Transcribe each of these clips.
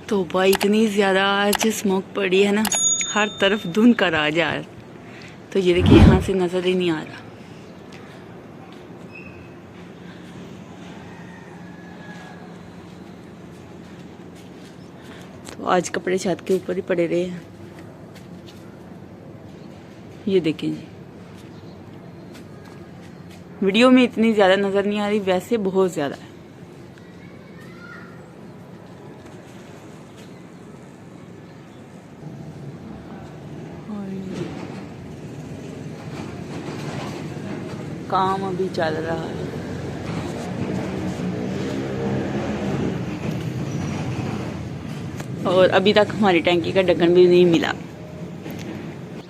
तो भाई इतनी ज़्यादा आज स्मोक पड़ी है ना, हर तरफ धुंध का राज है। तो ये देखिए यहाँ से नज़र ही नहीं आ रहा। तो आज कपड़े छत के ऊपर ही पड़े रहे हैं। ये देखें जी, वीडियो में इतनी ज़्यादा नज़र नहीं आ रही, वैसे बहुत ज़्यादा है। काम अभी चल रहा है। और अभी तक हमारी टैंकी का ढक्कन भी नहीं मिला।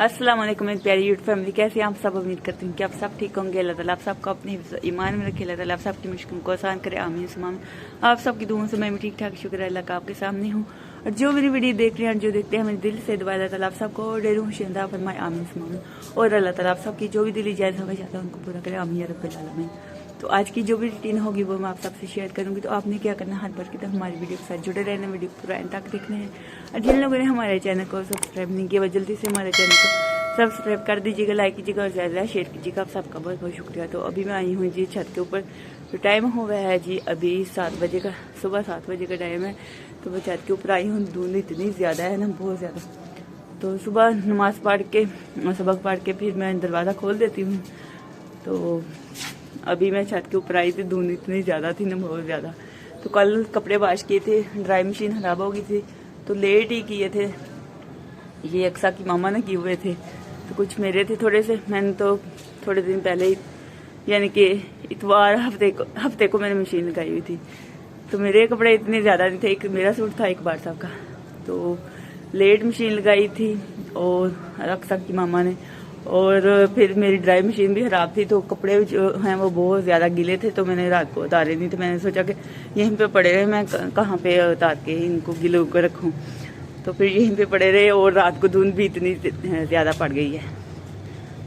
अस्सलाम वालेकुम मेरी प्यारी यूट्यूब फैमिली, कैसे आप सब? उम्मीद करती हूँ कि आप सब ठीक होंगे। अल्लाह ताला आप सबको अपने ईमान में रखे, अल्लाह ताला आप सबकी मुश्किल को आसान करे, आमीन सुमाम। आप सबकी दुआओं से मैं भी ठीक ठाक, शुक्र है अल्लाह का, आपके सामने हूँ। और जो मेरी वीडियो देख रहे हैं, जो देखते हैं, मेरे दिल से दुआ अल्लाह ताला आप सबको ढेरों खुशियाँ फरमाए, आमीन सुमाम। और अल्लाह ताला आप सबकी जो भी दिली जायज़ हमें चाहता है उनको पूरा करे, आमीन या रब्बिल आलमीन। तो आज की जो भी रूटीन होगी वो मैं आप सबसे शेयर करूंगी। तो आपने क्या करना है, हाथ भर की तरफ हमारी वीडियो के साथ जुड़े रहना, वीडियो पूरा एंड तक देखना है। और जिन लोगों ने हमारे चैनल को सब्सक्राइब नहीं किया वो जल्दी से हमारे चैनल को सब्सक्राइब कर दीजिएगा, लाइक कीजिएगा और ज़्यादा शेयर कीजिएगा। आप सबका बहुत बहुत शुक्रिया। तो अभी मैं आई हूँ जी छत के ऊपर। तो टाइम हो गया है जी अभी 7 बजे का, सुबह 7 बजे का टाइम है। तो मैं छत के ऊपर आई हूँ। धुंध इतनी ज़्यादा है ना, बहुत ज़्यादा। तो सुबह नमाज़ पढ़ के, सबक पढ़ के फिर मैं दरवाज़ा खोल देती हूँ। तो अभी मैं छत के ऊपर आई थी, धुंध इतनी ज़्यादा थी ना, बहुत ज़्यादा। तो कल कपड़े वॉश किए थे, ड्राई मशीन खराब हो गई थी तो लेट ही किए थे। ये अक्सा की मामा ने किए हुए थे, तो कुछ मेरे थे थोड़े से। मैंने तो थोड़े दिन पहले ही, यानी कि इतवार हफ्ते को मैंने मशीन लगाई हुई थी। तो मेरे कपड़े इतने ज़्यादा नहीं थे, एक मेरा सूट था, एक बार साहब का। तो लेट मशीन लगाई थी और अक्सा की मामा ने। और फिर मेरी ड्राई मशीन भी ख़राब थी, तो कपड़े जो हैं वो बहुत ज़्यादा गीले थे। तो मैंने रात को उतारे नहीं थे। मैंने सोचा कि यहीं पे पड़े रहे, मैं कहाँ पे उतार के इनको गीले होकर रखूँ। तो फिर यहीं पे पड़े रहे। और रात को धुंध भी इतनी ज़्यादा पड़ गई है,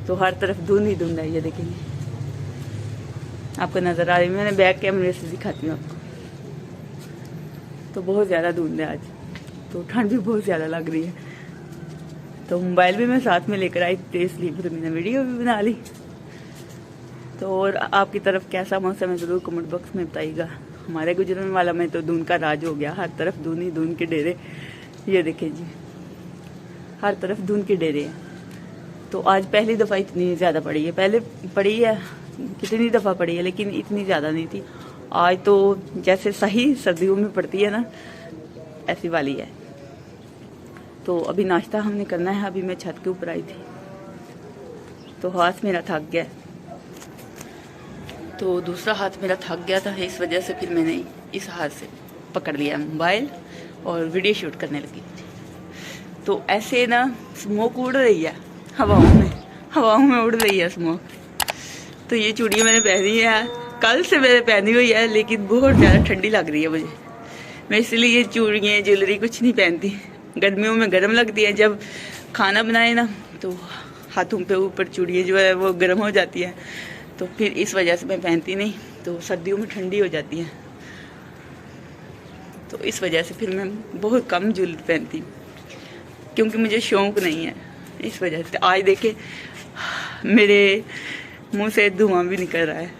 तो हर तरफ धुंध ही धुंध है। ये देखेंगे, आपको नज़र आ रही है। मैंने बैक कैमरे से दिखाती हूँ आपको। तो बहुत ज़्यादा धुंध है आज, तो ठंड भी बहुत ज़्यादा लग रही है। तो मोबाइल भी मैं साथ में लेकर आई थी, इसलिए फिर मैंने वीडियो भी बना ली। तो और आपकी तरफ कैसा मौसम है ज़रूर कमेंट बॉक्स में बताइएगा। हमारे गुजरने वाला में तो धुंध का राज हो गया, हर तरफ धुंध ही धुंध के डेरे। ये देखें जी, हर तरफ धुंध के डेरे हैं। तो आज पहली दफ़ा इतनी ज़्यादा पड़ी है। पहले पड़ी है, कितनी दफ़ा पड़ी है, लेकिन इतनी ज़्यादा नहीं थी। आज तो जैसे सही सर्दियों में पड़ती है ना, ऐसी वाली है। तो अभी नाश्ता हमने करना है। अभी मैं छत के ऊपर आई थी, तो हाथ मेरा थक गया। तो दूसरा हाथ मेरा थक गया था, इस वजह से फिर मैंने इस हाथ से पकड़ लिया मोबाइल और वीडियो शूट करने लगी थी। तो ऐसे ना स्मोक उड़ रही है हवाओं में उड़ रही है स्मोक। तो ये चूड़ियाँ मैंने पहनी है, कल से मैंने पहनी हुई है, लेकिन बहुत ज़्यादा ठंडी लग रही है मुझे। मैं इसलिए ये चूड़ियाँ ज्वेलरी कुछ नहीं पहनती। गर्मियों में गर्म लगती है, जब खाना बनाए ना तो हाथों पे ऊपर चूड़ियाँ जो है वो गर्म हो जाती है, तो फिर इस वजह से मैं पहनती नहीं। तो सर्दियों में ठंडी हो जाती है, तो इस वजह से फिर मैं बहुत कम ज्वेलरी पहनती हूँ, क्योंकि मुझे शौक नहीं है इस वजह से। आज देखे मेरे मुंह से धुआं भी निकल रहा है।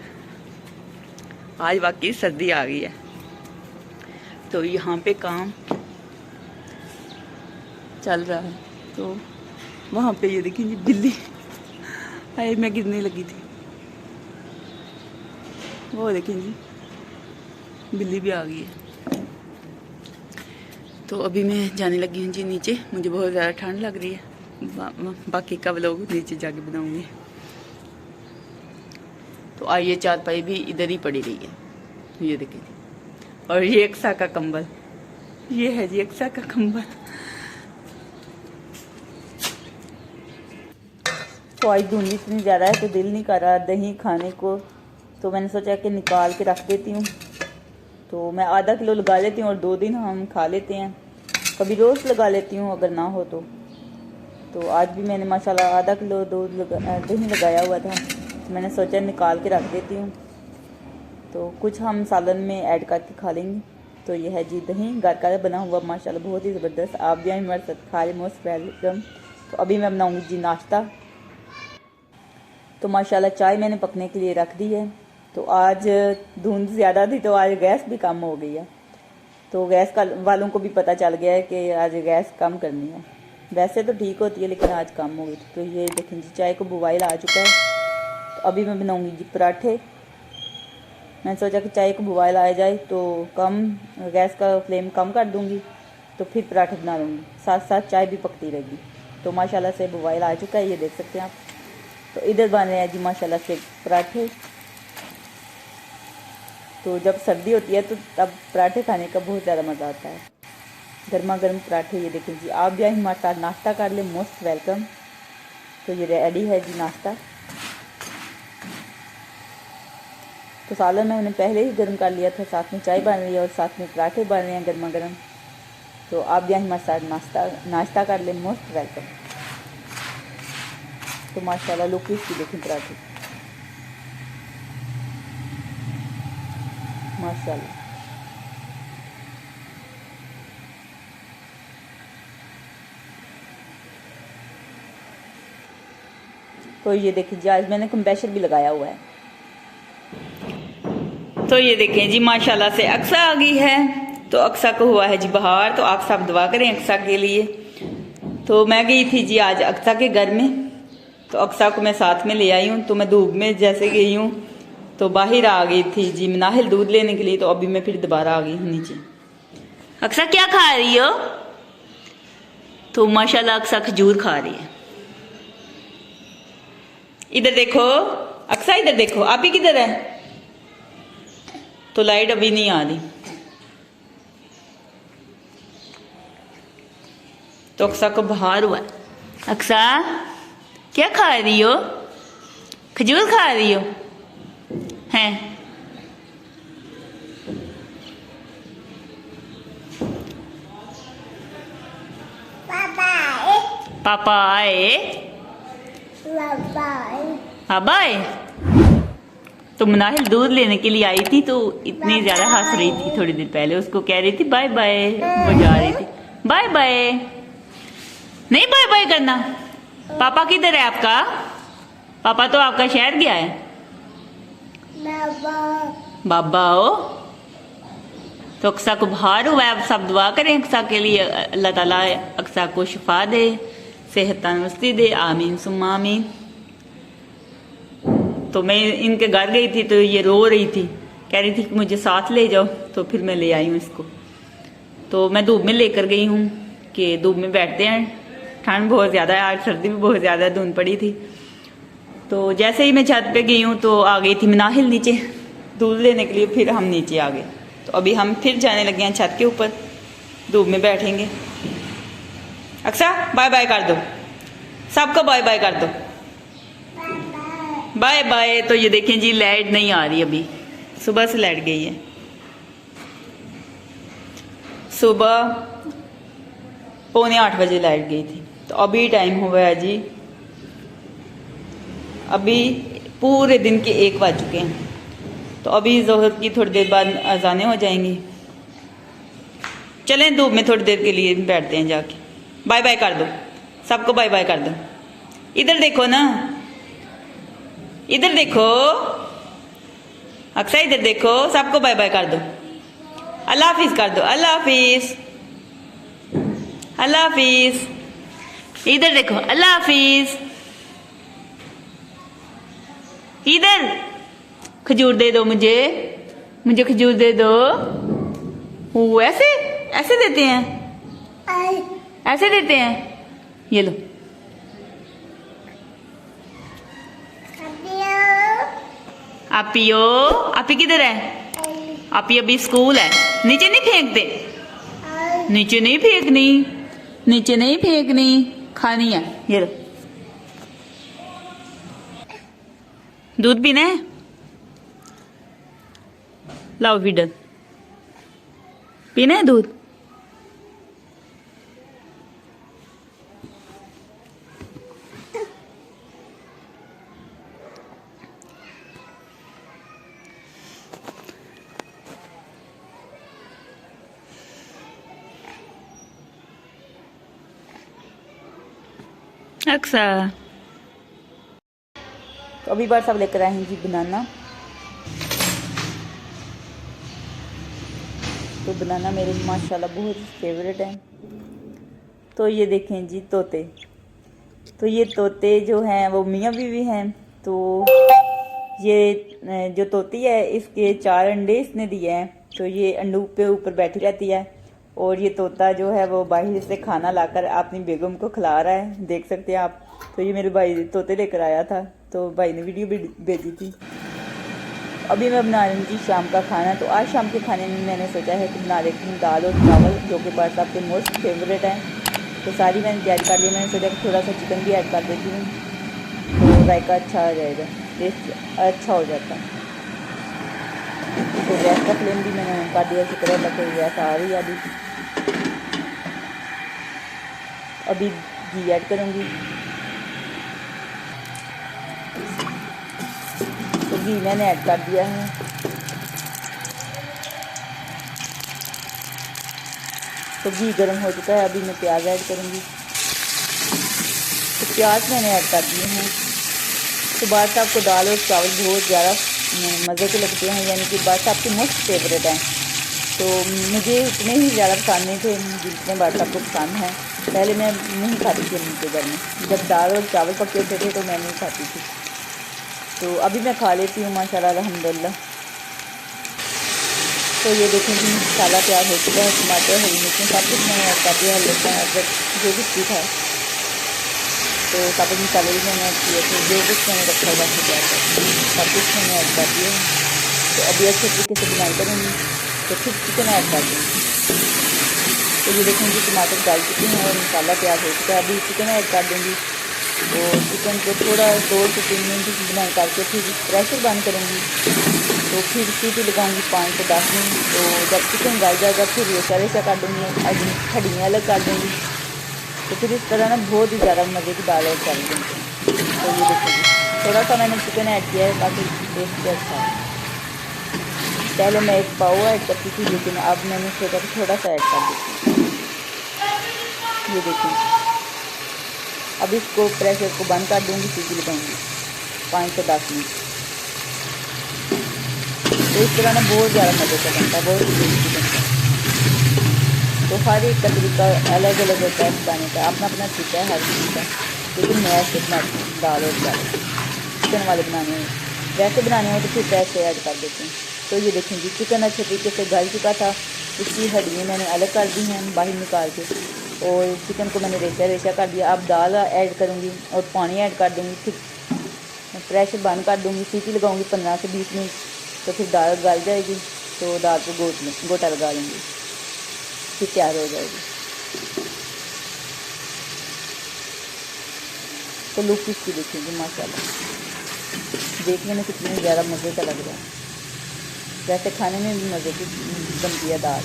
आज वाकई सर्दी आ गई है। तो यहाँ पे काम चल रहा है। तो वहाँ पे ये देखिए बिल्ली हाय मैं गिरने लगी थी, वो देखें जी बिल्ली भी आ गई है। तो अभी मैं जाने लगी हूँ जी नीचे, मुझे बहुत ज़्यादा ठंड लग रही है। बाकी का व्लॉग नीचे जाके बनाऊंगी। तो आइए, चारपाई भी इधर ही पड़ी रही है, ये देखिए। और ये अक्सा का कंबल, ये है जी अक्सा का कंबल। तो आज धुंध इतनी ज़्यादा है तो दिल नहीं कर रहा दही खाने को। तो मैंने सोचा कि निकाल के रख देती हूँ। तो मैं आधा किलो लगा लेती हूँ और 2 दिन हम खा लेते हैं। कभी रोज़ लगा लेती हूँ अगर ना हो तो आज भी मैंने माशाल्लाह आधा किलो दही लगाया हुआ था। तो मैंने सोचा निकाल के रख देती हूँ, तो कुछ हम सालन में ऐड करके खा लेंगे। तो ये है जी दही, घर का बना हुआ माशाल्लाह बहुत ही ज़बरदस्त। आप भी हमारे साथ खा रहे, मोस्ट वेलकम। तो अभी मैं बनाऊँगी जी नाश्ता। तो माशाल्लाह चाय मैंने पकने के लिए रख दी है। तो आज धुंध ज़्यादा थी तो आज गैस भी कम हो गई है। तो गैस का वालों को भी पता चल गया है कि आज गैस कम करनी है। वैसे तो ठीक होती है लेकिन आज कम हो गई थी। तो ये देखें जी चाय को बुवाइल आ चुका है। तो अभी मैं बनाऊँगी जी पराठे। मैंने सोचा कि चाय को बुवाइल आ जाए तो कम गैस का फ्लेम कम कर दूँगी, तो फिर पराठे बना लूँगी, साथ साथ चाय भी पकती रहेगी। तो माशाल्लाह से बुवाइल आ चुका है, ये देख सकते हैं आप। तो इधर बन रहे हैं जी माशाल्लाह से पराठे। तो जब सर्दी होती है तो तब पराठे खाने का बहुत ज़्यादा मज़ा आता है, गर्मा गर्म पराठे। ये देखें जी, आप भी हमारे साथ नाश्ता कर लें, मोस्ट वेलकम। तो ये रेडी है जी नाश्ता। तो सालन मैंने पहले ही गर्म कर लिया था, साथ में चाय बन रही है और साथ में पराठे बन रहे हैं गर्मा गर्म। तो आप भी हमारे साथ नाश्ता कर लें, मोस्ट वेलकम। तो माशाल्लाह लुक इसकी देखें पराठे, माशाल्लाह। तो ये देखिए जी, आज मैंने कंप्रेशर भी लगाया हुआ है। तो ये देखें जी माशाल्लाह से अक्सा आ गई है। तो अक्सा को हुआ है जी बाहर, तो आप सब दुआ करें अक्सा के लिए। तो मैं गई थी जी आज अक्सा के घर में, तो अक्सा को मैं साथ में ले आई हूँ। तो मैं धूप में जैसे गई हूँ तो बाहर आ गई थी जी मनाहिल दूध लेने के लिए। तो अभी मैं फिर दोबारा आ गई हूँ नीचे। अक्सा क्या खा रही हो? तो माशाल्लाह अक्सा खजूर खा रही है। इधर देखो अक्सा, इधर देखो, आप ही किधर है? तो लाइट अभी नहीं आ रही। तो अक्सा को बाहर हुआ। अक्सा क्या खा रही हो? खजूर खा रही हो? हैं? पापा आए? पापा आए? तो मनाहिल दूध लेने के लिए आई थी, तो इतनी ज्यादा हंस रही थी थोड़ी देर पहले। उसको कह रही थी बाय बाय, वो जा रही थी बाय बाय। नहीं बाय बाय करना। पापा किधर है आपका? पापा तो आपका शहर गया है। बाबा हो। तो अक्सा को बाहर हुआ है। अब सब दुआ करें अक्सा के लिए, अल्लाह ताला अक्सा को शिफा दे, सेहत तंदुरुस्ती दे, आमीन सुम्मा आमीन। तो मैं इनके घर गई थी तो ये रो रही थी, कह रही थी कि मुझे साथ ले जाओ। तो फिर मैं ले आई हूँ इसको। तो मैं धूप में लेकर गई हूँ कि धूप में बैठते हैं, ठंड बहुत ज़्यादा है, आज सर्दी भी बहुत ज़्यादा धुंध पड़ी थी। तो जैसे ही मैं छत पे गई हूँ तो आ गई थी मनाहिल नीचे दूध लेने के लिए। फिर हम नीचे आ गए। तो अभी हम फिर जाने लगे हैं छत के ऊपर, धूप में बैठेंगे। अक्सा बाय बाय कर दो, सबको बाय बाय कर दो, बाय बाय। तो ये देखें जी लाइट नहीं आ रही, अभी सुबह से लाइट गई है। सुबह 7:45 बजे लाइट गई थी। तो अभी टाइम हुआ है जी, अभी पूरे दिन के 1 बज चुके हैं। तो अभी जोहर की थोड़ी देर बाद अजानें हो जाएंगी। चलें धूप में थोड़ी देर के लिए बैठते हैं जाके। बाय बाय कर दो, सबको बाय बाय कर दो। इधर देखो ना, इधर देखो अक्सा, इधर देखो, सबको बाय बाय कर दो। अल्लाह हाफिज कर दो, अल्लाह हाफिज, अल्लाह हाफिज। इधर देखो अल्लाह हाफिज। इधर खजूर दे दो मुझे, मुझे खजूर दे दो। वो ऐसे ऐसे देते हैं, ऐसे देते हैं। ये लो। आपियो, आपी किधर है? आपी अभी स्कूल है। नीचे नहीं फेंकते, नीचे नहीं फेंकनी, नीचे नहीं फेंकनी, खानी है। ये लो, दूध पीना है, लाओ फीडर, पीना है दूध। अक्सा। तो अभी बार सब लेकर आए हैं जी बनाना। तो बनाना मेरे माशाल्लाह बहुत फेवरेट है। तो ये देखें जी तोते। तो ये तोते जो हैं वो मियाँ बीवी हैं। तो ये जो तोती है इसके 4 अंडे इसने दिए हैं। तो ये अंडों पे ऊपर बैठी रहती है और ये तोता जो है वो बाहर से खाना लाकर अपनी बेगम को खिला रहा है, देख सकते हैं आप। तो ये मेरे भाई तोते लेकर आया था, तो भाई ने वीडियो भी भेजी थी। अभी मैं बना रही थी शाम का खाना। तो आज शाम के खाने में मैंने सोचा है कि बना देती हूँ दाल और चावल, जो कि बस आपके मोस्ट फेवरेट हैं। तो सारी मैंने तैयारी कर ली। मैंने सोचा कि थोड़ा सा चिकन भी ऐड कर देती हूँ, तो जायका अच्छा आ जाएगा, टेस्ट अच्छा हो जाता है। तो गैस का फ्लेम भी मैंने कर दिया, शुक्र अल्लाह को गैस आ रही है। अभी घी ऐड करूँगी। तो घी मैंने ऐड कर दिया है। तो घी गर्म हो चुका है। अभी मैं प्याज ऐड करूँगी। तो प्याज मैंने ऐड कर दिए हैं। तो बात आपको दाल और चावल बहुत ज़्यादा मज़े के लगते हैं, यानी कि बात आपकी मोस्ट फेवरेट हैं। तो मुझे इतने ही ज़्यादा पसंद नहीं थे जितने बात आपको पसंद हैं। पहले मैं नहीं खाती थी उनके घर में, जब दाल और चावल पके होते थे तो मैं नहीं खाती थी। तो अभी मैं खा लेती हूँ माशाल्लाह अल्हम्दुलिल्लाह। तो ये देखें कि मसाला तैयार हो चुका है। टमाटर, हरी मिर्चें सब कुछ मैंने ऐड कर दिया, लहसुन अदरक जो कुछ भी था। तो सब मसाले भी मैंने ऐड किए थे, जो कुछ मैंने रखा हुआ था तैयार कर सब कुछ मैंने ऐड कर दिया। तो अभी अच्छे तरीके से बनाई करूँगी। तो फिर चिकन ऐड कर दूँगी। तो ये देखेंगे टमाटर डाल चुके हैं और मसाला तैयार हो चुका है। अभी चिकन ऐड कर दूँगी। तो चिकन को थोड़ा 2 से 3 मिनट बनाई करके फिर प्रेशर बंद करूँगी। तो फिर सीटी लगाऊंगी 5 से 10 मिनट। तो जब चिकन गल जाएगा फिर रेशा रेशा कर दूँगी, हड्डियाँ अलग कर दूँगी। तो फिर इस तरह ना बहुत ही ज़्यादा मज़े की दाल और चावल बनते हैं। तो ये देखिए थोड़ा सा मैंने चिकन ऐड किया है ताकि टेस्ट अच्छा है। पहले मैं 1 पाव ऐड करती थी, लेकिन अब मैंने सोचा कि थोड़ा सा ऐड कर देती हूँ। ये देखिए अब इसको प्रेशर को बंद कर दूँगी, सीटी लगाऊँगी 5 से 10 मिनट। तो इस तरह ना बहुत ज़्यादा मज़े का बनता है, बहुत टेस्टी बनता है। तो हर एक का तरीका अलग अलग होता है बनाने का, अपना अपना तरीका है हर चीज़ का। लेकिन मैं ऐसे बनाती हूँ दाल और चावल। चिकन वाले बनाने हैं, वैसे बनाने हो तो फिर पैसे ऐड कर देते हैं। तो ये देखेंगे चिकन अच्छे तरीके से गल चुका था। इसकी हड्डियाँ मैंने अलग कर दी हैं बाहर निकाल के, और चिकन को मैंने रेशा रेशा कर दिया। अब दाल ऐड करूँगी और पानी ऐड कर दूँगी। फिर प्रेशर बंद कर दूँगी, सीटी लगाऊँगी 15 से 20 मिनट। तो फिर दाल गल जाएगी। तो दाल को गोटा लगा लूँगी, फिर तैयार हो जाएगी। तो लुक इसकी देखेंगे माशाल्लाह, देखने में कितनी ज़्यादा मज़े का लग रहा है। वैसे खाने में भी मज़े की बनती है दाल।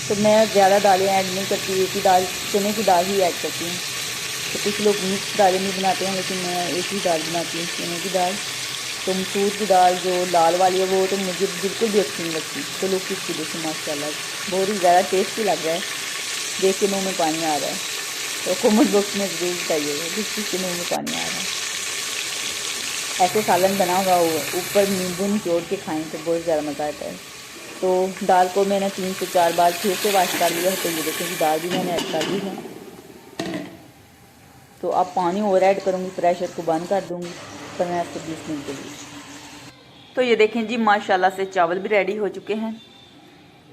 तो मैं ज़्यादा दालें ऐड नहीं करती, एक ही दाल चने की दाल ही ऐड करती हूँ। तो कुछ लोग मिक्स दालें नहीं बनाते हैं, लेकिन मैं एक ही दाल बनाती हूँ, चने की दाल। तो मसूर की दाल जो लाल वाली है वो तो मुझे बिल्कुल भी अच्छी नहीं लगती। तो लोग किसकी देखिए माशाल्लाह बहुत ही ज़्यादा टेस्टी लग रहा है, देख के मुँह में पानी आ रहा है। तो कमेंट बॉक्स में ज़रूर बताइएगा किस चीज़ के मुँह में पानी आ रहा है। ऐसे सालन बना हुआ ऊपर नींबू निचोड़ के खाएँ तो बहुत ज़्यादा मज़ा आता है। तो दाल को मैंने 3 से 4 बार फिर से वॉश कर लिया है। तो ये देखेंगे दाल भी मैंने ऐड कर दी है। तो अब पानी और ऐड करूँगी, प्रेशर को बंद कर दूँगी 15 से 20 मिनट के लिए। तो ये देखें जी माशाल्लाह से चावल भी रेडी हो चुके हैं,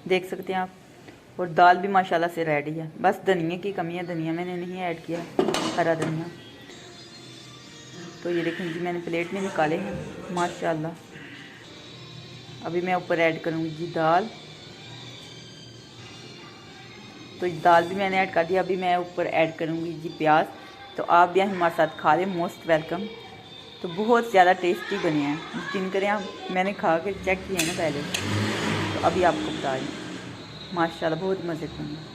देख सकते हैं आप। और दाल भी माशाल्लाह से रेडी है। बस धनिया की कमी है, धनिया मैंने नहीं ऐड किया, हरा धनिया। तो ये देखें जी मैंने प्लेट में निकाले हैं माशाल्लाह। अभी मैं ऊपर ऐड करूँगी जी दाल। तो दाल भी मैंने ऐड कर दिया। अभी मैं ऊपर ऐड करूँगी जी प्याज। तो आप भी हमारे साथ खा लें, मोस्ट वेलकम। तो बहुत ज़्यादा टेस्टी बने हैं, यकीन करें आप। मैंने खा के चेक किया ना पहले, तो अभी आपको बता रही हूँ माशाल्लाह बहुत मज़े के बने।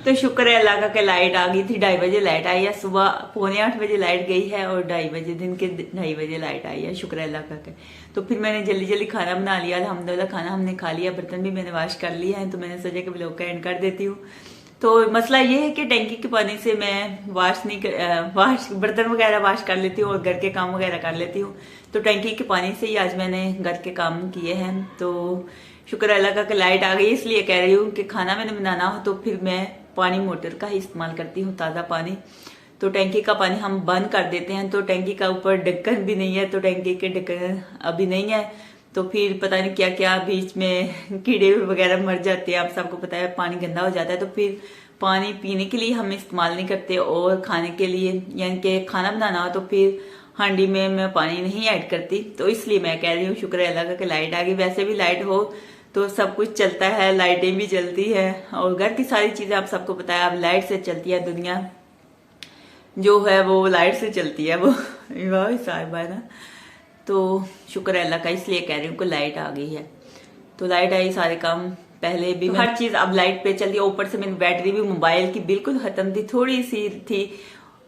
तो शुक्र है अल्लाह का कि लाइट आ गई थी। 2:30 बजे लाइट आई है, सुबह 7:45 बजे लाइट गई है और 2:30 बजे दिन के 2:30 बजे लाइट आई है। शुक्र है अल्लाह का। तो फिर मैंने जल्दी जल्दी खाना बना लिया, अल्हम्दुलिल्लाह खाना हमने खा लिया, बर्तन भी मैंने वाश कर लिया है। तो मैंने सोचा कि व्लॉग का एंड कर देती हूँ। तो मसला ये है कि टैंकी के पानी से मैं बर्तन वगैरह वॉश कर लेती हूँ और घर के काम वगैरह कर लेती हूँ। तो टैंकी के पानी से ही आज मैंने घर के काम किए हैं। तो शुक्र अल्लाह का कि लाइट आ गई, इसलिए कह रही हूँ कि खाना मैंने बनाना हो तो फिर मैं पानी मोटर का ही इस्तेमाल करती हूँ, ताज़ा पानी। तो टैंकी का पानी हम बंद कर देते हैं। तो टैंकी का ऊपर ढक्कन भी नहीं है, तो टैंकी के ढक्कन अभी नहीं है, तो फिर पता नहीं क्या क्या बीच में कीड़े वगैरह मर जाते हैं। आप सबको पता है पानी गंदा हो जाता है, तो फिर पानी पीने के लिए हम इस्तेमाल नहीं करते और खाने के लिए यानी कि खाना बनाना हो तो फिर हांडी में मैं पानी नहीं ऐड करती। तो इसलिए मैं कह रही हूँ शुक्र है अल्लाह का कि लाइट आ गई। वैसे भी लाइट हो तो सब कुछ चलता है, लाइटें भी जलती है और घर की सारी चीजें आप सबको पता है अब लाइट से चलती है। दुनिया जो है वो लाइट से चलती है, वो साहिबा है ना। तो शुक्र है अल्लाह का, इसलिए कह रही हूँ कि लाइट आ गई है। तो लाइट आई, सारे काम पहले भी तो हर चीज अब लाइट पे चलती है। ऊपर से मेरी बैटरी भी मोबाइल की बिल्कुल खत्म थी, थोड़ी सी थी,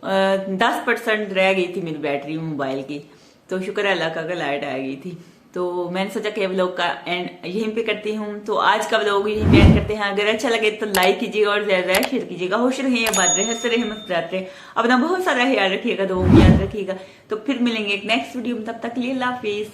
10% रह गई थी मेरी बैटरी मोबाइल की। तो शुक्र है अल्लाह का लाइट आ गई थी। तो मैंने सोचा कि व्लॉग का एंड यहीं पे करती हूँ। तो आज का व्लॉग यहीं पे एंड करते हैं। अगर अच्छा लगे तो लाइक कीजिएगा और ज्यादा शेयर कीजिएगा। खुश रहिए, आबाद रहे, हंसते रहे, मुस्कुराते रहे, अपना बहुत सारा ख्याल रखिएगा, दुआ में याद रखिएगा। तो फिर मिलेंगे एक नेक्स्ट वीडियो में, तब तक के लिए अल्लाह हाफिज।